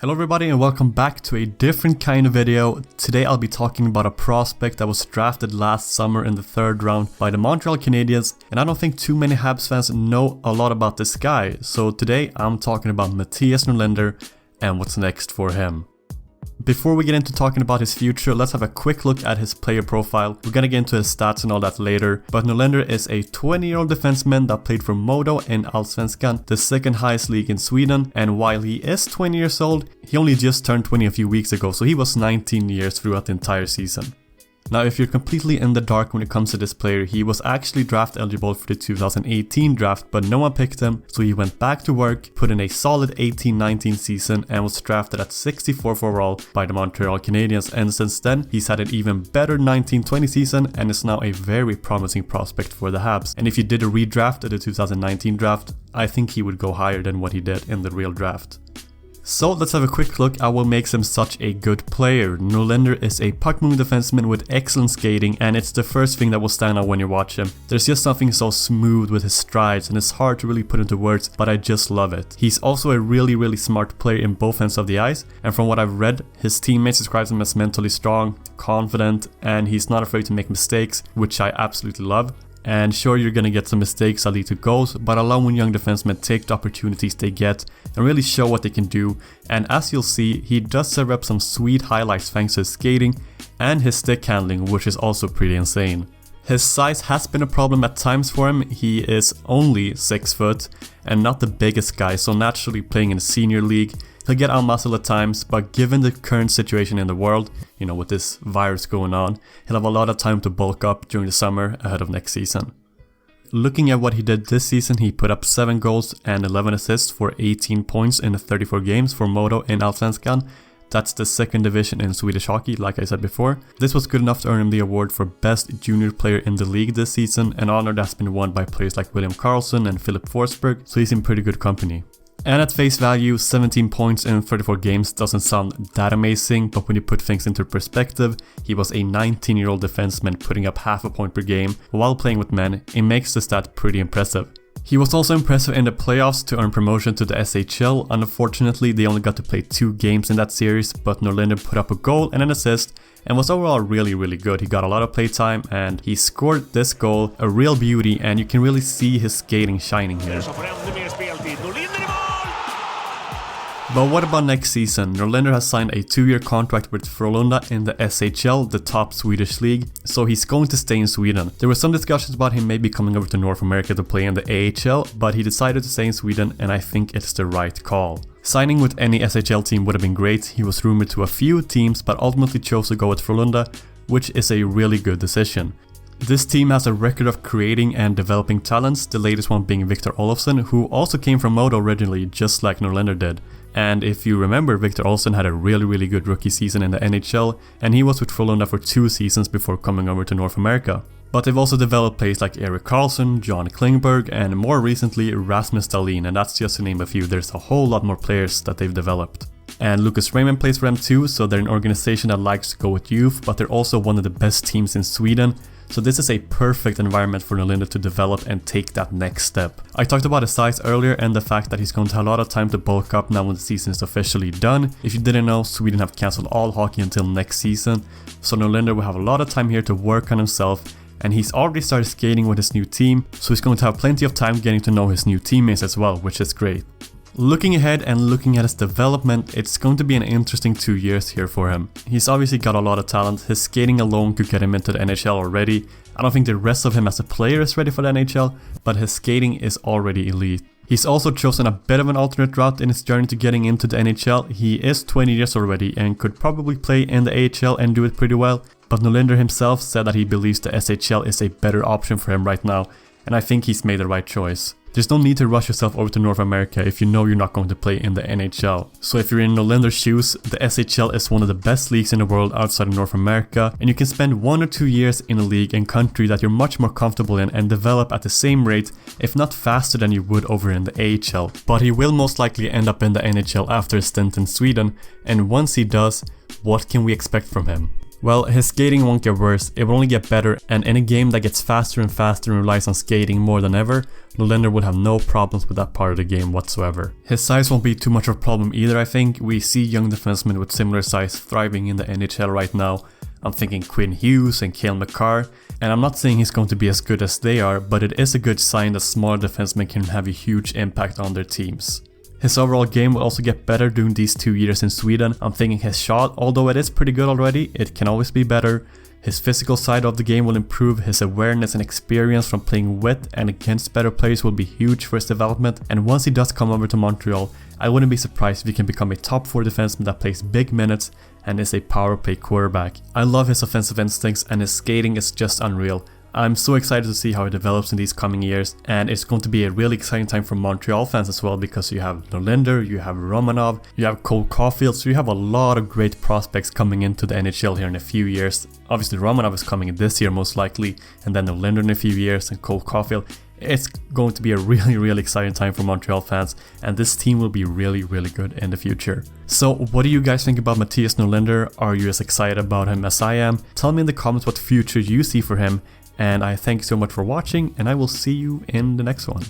Hello everybody and welcome back to a different kind of video. Today I'll be talking about a prospect that was drafted last summer in the 3rd round by the Montreal Canadiens, and I don't think too many Habs fans know a lot about this guy. So today I'm talking about Mattias Norlinder and what's next for him. Before we get into talking about his future, let's have a quick look at his player profile. We're gonna get into his stats and all that later, but Norlinder is a 20-year-old defenseman that played for Modo in Allsvenskan, the 2nd highest league in Sweden, and while he is 20 years old, he only just turned 20 a few weeks ago, so he was 19 years throughout the entire season. Now, if you're completely in the dark when it comes to this player, he was actually draft eligible for the 2018 draft, but no one picked him, so he went back to work, put in a solid 18-19 season, and was drafted at 64th overall by the Montreal Canadiens, and since then, he's had an even better 19-20 season, and is now a very promising prospect for the Habs. And if you did a redraft at the 2019 draft, I think he would go higher than what he did in the real draft. So let's have a quick look at what makes him such a good player. Norlinder is a puck-moving defenseman with excellent skating, and it's the first thing that will stand out when you watch him. There's just something so smooth with his strides, and it's hard to really put into words, but I just love it. He's also a really smart player in both ends of the ice, and from what I've read, his teammates describe him as mentally strong, confident, and he's not afraid to make mistakes, which I absolutely love. And sure, you're gonna get some mistakes that lead to goals, but allowing young defensemen take the opportunities they get and really show what they can do. And as you'll see, he does serve up some sweet highlights thanks to his skating and his stick handling, which is also pretty insane. His size has been a problem at times for him. He is only 6 foot and not the biggest guy, so naturally playing in a senior league, he'll get outmuscled at times, but given the current situation in the world, you know, with this virus going on, he'll have a lot of time to bulk up during the summer ahead of next season. Looking at what he did this season, he put up 7 goals and 11 assists for 18 points in 34 games for Modo in Allsvenskan. That's the 2nd division in Swedish hockey, like I said before. This was good enough to earn him the award for best junior player in the league this season, an honor that's been won by players like William Karlsson and Philip Forsberg, so he's in pretty good company. And at face value, 17 points in 34 games doesn't sound that amazing, but when you put things into perspective, he was a 19-year-old defenseman putting up half a point per game while playing with men. It makes the stat pretty impressive. He was also impressive in the playoffs to earn promotion to the SHL. Unfortunately, they only got to play 2 games in that series, but Norlinder put up a goal and an assist and was overall really good. He got a lot of playtime and he scored this goal, a real beauty, and you can really see his skating shining here. But what about next season? Norlinder has signed a 2-year contract with Frölunda in the SHL, the top Swedish league, so he's going to stay in Sweden. There were some discussions about him maybe coming over to North America to play in the AHL, but he decided to stay in Sweden, and I think it's the right call. Signing with any SHL team would have been great. He was rumored to a few teams, but ultimately chose to go with Frölunda, which is a really good decision. This team has a record of creating and developing talents, the latest one being Victor Olofsson, who also came from Modo originally, just like Norlinder did. And if you remember, Victor Olofsson had a really good rookie season in the NHL, and he was with Frölunda for 2 seasons before coming over to North America. But they've also developed players like Erik Karlsson, John Klingberg, and more recently Rasmus Dahlin, and that's just to name a few. There's a whole lot more players that they've developed. And Lucas Raymond plays for them too, so they're an organization that likes to go with youth, but they're also one of the best teams in Sweden. So this is a perfect environment for Norlinder to develop and take that next step. I talked about his size earlier and the fact that he's going to have a lot of time to bulk up now when the season is officially done. If you didn't know, Sweden have cancelled all hockey until next season, so Norlinder will have a lot of time here to work on himself, and he's already started skating with his new team, so he's going to have plenty of time getting to know his new teammates as well, which is great. Looking ahead and looking at his development, it's going to be an interesting 2 years here for him. He's obviously got a lot of talent. His skating alone could get him into the NHL already. I don't think the rest of him as a player is ready for the NHL, but his skating is already elite. He's also chosen a bit of an alternate route in his journey to getting into the NHL. He is 20 years already and could probably play in the AHL and do it pretty well, but Norlinder himself said that he believes the SHL is a better option for him right now, and I think he's made the right choice. There's no need to rush yourself over to North America if you know you're not going to play in the NHL. So if you're in Norlinder's shoes, the SHL is one of the best leagues in the world outside of North America, and you can spend 1 or 2 years in a league and country that you're much more comfortable in and develop at the same rate, if not faster than you would over in the AHL. But he will most likely end up in the NHL after a stint in Sweden, and once he does, what can we expect from him? Well, his skating won't get worse, it will only get better, and in a game that gets faster and faster and relies on skating more than ever, Norlinder would have no problems with that part of the game whatsoever. His size won't be too much of a problem either, I think. We see young defensemen with similar size thriving in the NHL right now. I'm thinking Quinn Hughes and Cale Makar, and I'm not saying he's going to be as good as they are, but it is a good sign that smaller defensemen can have a huge impact on their teams. His overall game will also get better during these 2 years in Sweden. I'm thinking his shot, although it is pretty good already, it can always be better. His physical side of the game will improve, his awareness and experience from playing with and against better players will be huge for his development, and once he does come over to Montreal, I wouldn't be surprised if he can become a top 4 defenseman that plays big minutes and is a power play quarterback. I love his offensive instincts and his skating is just unreal. I'm so excited to see how it develops in these coming years, and it's going to be a really exciting time for Montreal fans as well, because you have Norlinder, you have Romanov, you have Cole Caulfield, so you have a lot of great prospects coming into the NHL here in a few years. Obviously Romanov is coming in this year most likely, and then Norlinder in a few years, and Cole Caulfield. It's going to be a really exciting time for Montreal fans, and this team will be really good in the future. So what do you guys think about Mattias Norlinder? Are you as excited about him as I am? Tell me in the comments what future you see for him, and I thank you so much for watching, and I will see you in the next one.